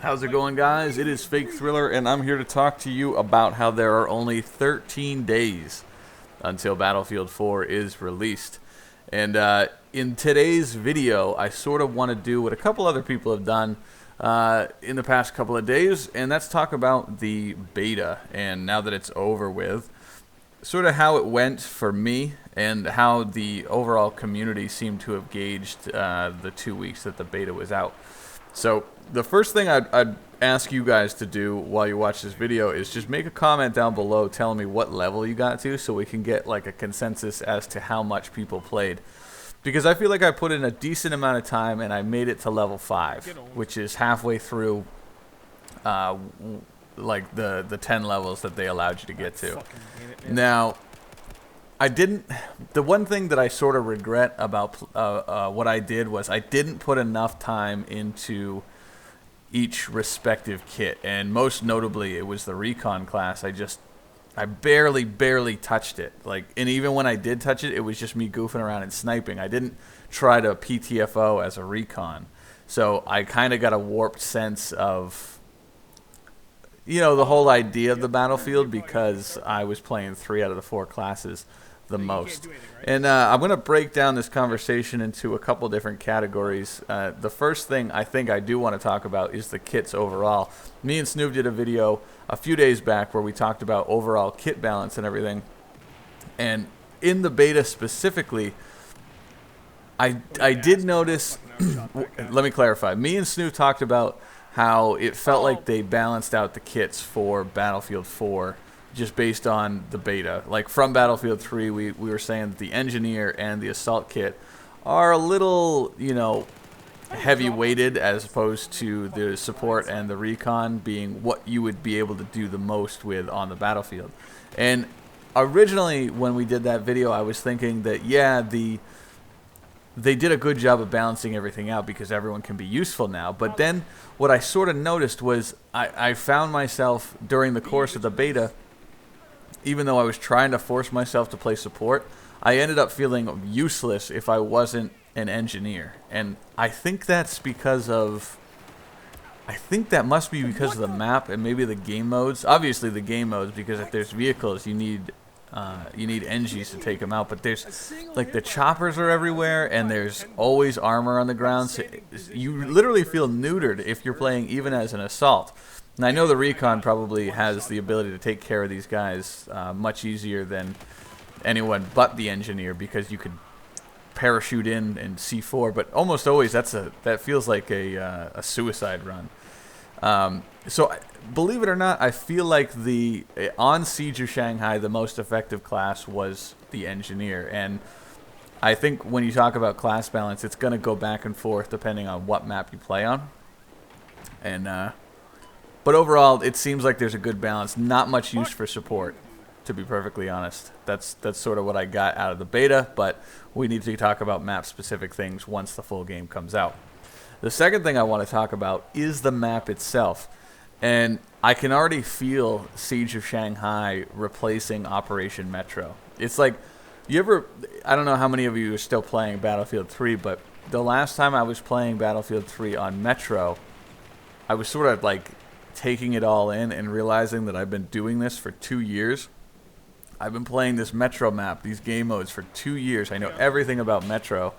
How's it going, guys? It is Fake Thriller, and I'm here to talk to you about how there are only 13 days until Battlefield 4 is released. And in today's video, I sort of want to do what a couple other people have done in the past couple of days, and that's talk about the beta, and now that it's over with, sort of how it went for me, and how the overall community seemed to have gauged the 2 weeks that the beta was out. So the first thing I'd ask you guys to do while you watch this video is just make a comment down below telling me what level you got to, so we can get like a consensus as to how much people played. Because I feel like I put in a decent amount of time and I made it to level 5, which is halfway through like the 10 levels that they allowed you to get to. Now, the one thing that I sort of regret about what I did was I didn't put enough time into each respective kit, and most notably it was the recon class. I barely touched it. And even when I did touch it, it was just me goofing around and sniping. I didn't try to PTFO as a recon. So I kind of got a warped sense of, the whole idea of the Battlefield, because I was playing 3 out of the 4 classes the most. And I'm going to break down this conversation into a couple different categories. The first thing I think I do want to talk about is the kits overall. Me and Snoop did a video a few days back where we talked about overall kit balance and everything. And in the beta specifically, I did notice, let me clarify, me and Snoop talked about how it felt like they balanced out the kits for Battlefield 4 just based on the beta. Like from Battlefield 3, we were saying that the Engineer and the Assault kit are a little, heavy weighted as opposed to the Support and the Recon being what you would be able to do the most with on the Battlefield. And originally when we did that video, I was thinking that, yeah, they did a good job of balancing everything out because everyone can be useful now. But then what I sort of noticed was I found myself during the course of the beta, even though I was trying to force myself to play support, I ended up feeling useless if I wasn't an engineer. And I think that's because of, I think that must be because of the map and maybe the game modes. Obviously the game modes, because if there's vehicles, you need NGs to take them out. But there's, like, the choppers are everywhere, and there's always armor on the ground. So you literally feel neutered if you're playing even as an assault. And I know the Recon probably has the ability to take care of these guys much easier than anyone but the Engineer, because you could parachute in and C4, but almost always that feels like a suicide run. So believe it or not, I feel like on Siege of Shanghai, the most effective class was the Engineer. And I think when you talk about class balance, it's going to go back and forth depending on what map you play on. And but overall, it seems like there's a good balance. Not much use for support, to be perfectly honest. That's sort of what I got out of the beta, but we need to talk about map-specific things once the full game comes out. The second thing I want to talk about is the map itself. And I can already feel Siege of Shanghai replacing Operation Metro. It's like, I don't know how many of you are still playing Battlefield 3, but the last time I was playing Battlefield 3 on Metro, I was sort of like taking it all in and realizing that I've been doing this for 2 years. I've been playing this Metro map, these game modes, for 2 years. I know everything about Metro.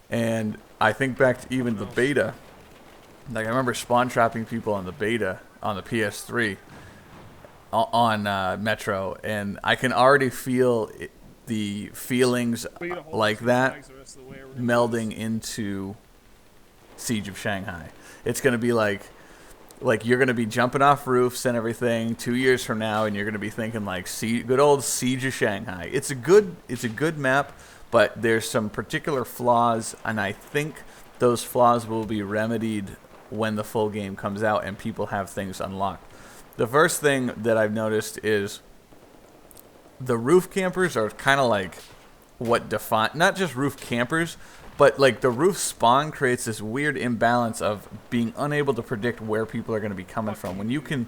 And I think back to even the beta. Like, I remember spawn trapping people on the beta on the PS3 on Metro, and I can already feel the feelings like that melding into Siege of Shanghai. It's going to be like you're going to be jumping off roofs and everything 2 years from now, and you're going to be thinking like good old Siege of Shanghai. It's a good map, but there's some particular flaws, and I think those flaws will be remedied when the full game comes out and people have things unlocked. The first thing that I've noticed is the roof campers are kind of like what define, not just roof campers, but like the roof spawn creates this weird imbalance of being unable to predict where people are going to be coming from. When you can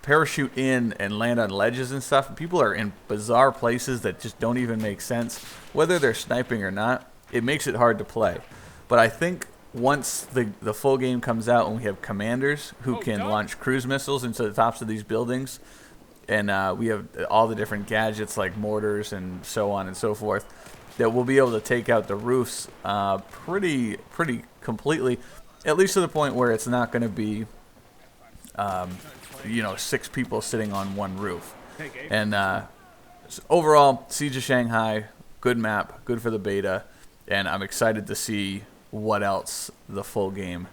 parachute in and land on ledges and stuff, people are in bizarre places that just don't even make sense. Whether they're sniping or not, it makes it hard to play. But I think once the full game comes out and we have commanders who can launch cruise missiles into the tops of these buildings, and we have all the different gadgets like mortars and so on and so forth, that we'll be able to take out the roofs pretty completely, at least to the point where it's not going to be 6 people sitting on one roof. And so overall, Siege of Shanghai, good map, good for the beta, and I'm excited to see what else the full game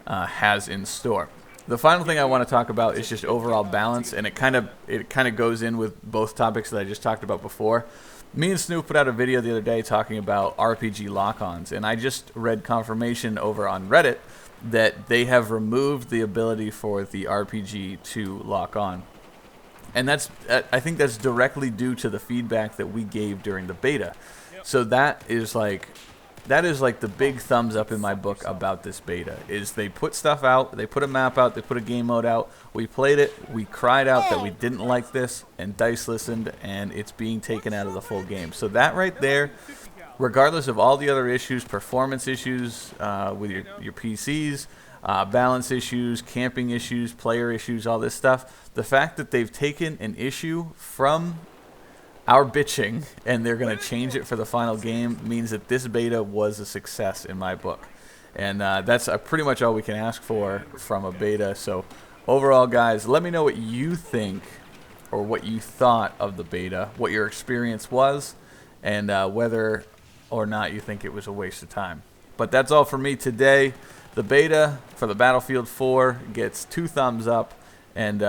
has in store. The final thing I want to talk about is just overall balance, and it kind of goes in with both topics that I just talked about before. Me and Snoop put out a video the other day talking about RPG lock-ons, and I just read confirmation over on Reddit that they have removed the ability for the RPG to lock on. And I think that's directly due to the feedback that we gave during the beta. So that is like the big thumbs up in my book about this beta, is they put stuff out, they put a map out, they put a game mode out, we played it, we cried out that we didn't like this, and DICE listened, and it's being taken out of the full game. So that right there, regardless of all the other issues, performance issues with your PCs, balance issues, camping issues, player issues, all this stuff, the fact that they've taken an issue from our bitching and they're going to change it for the final game means that this beta was a success in my book. And that's pretty much all we can ask for from a beta. So overall, guys, let me know what you think or what you thought of the beta, what your experience was, and whether or not you think it was a waste of time. But that's all for me today. The beta for the Battlefield 4 gets 2 thumbs up. And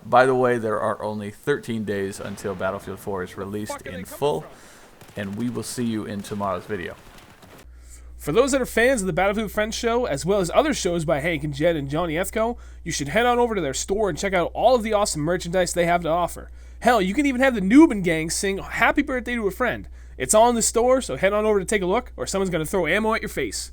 by the way, there are only 13 days until Battlefield 4 is released in full. And we will see you in tomorrow's video. For those that are fans of the Battlefield Friends show, as well as other shows by Hank and Jed and Johnny Ethco, you should head on over to their store and check out all of the awesome merchandise they have to offer. Hell, you can even have the Noobin Gang sing Happy Birthday to a Friend. It's all in the store, so head on over to take a look, or someone's going to throw ammo at your face.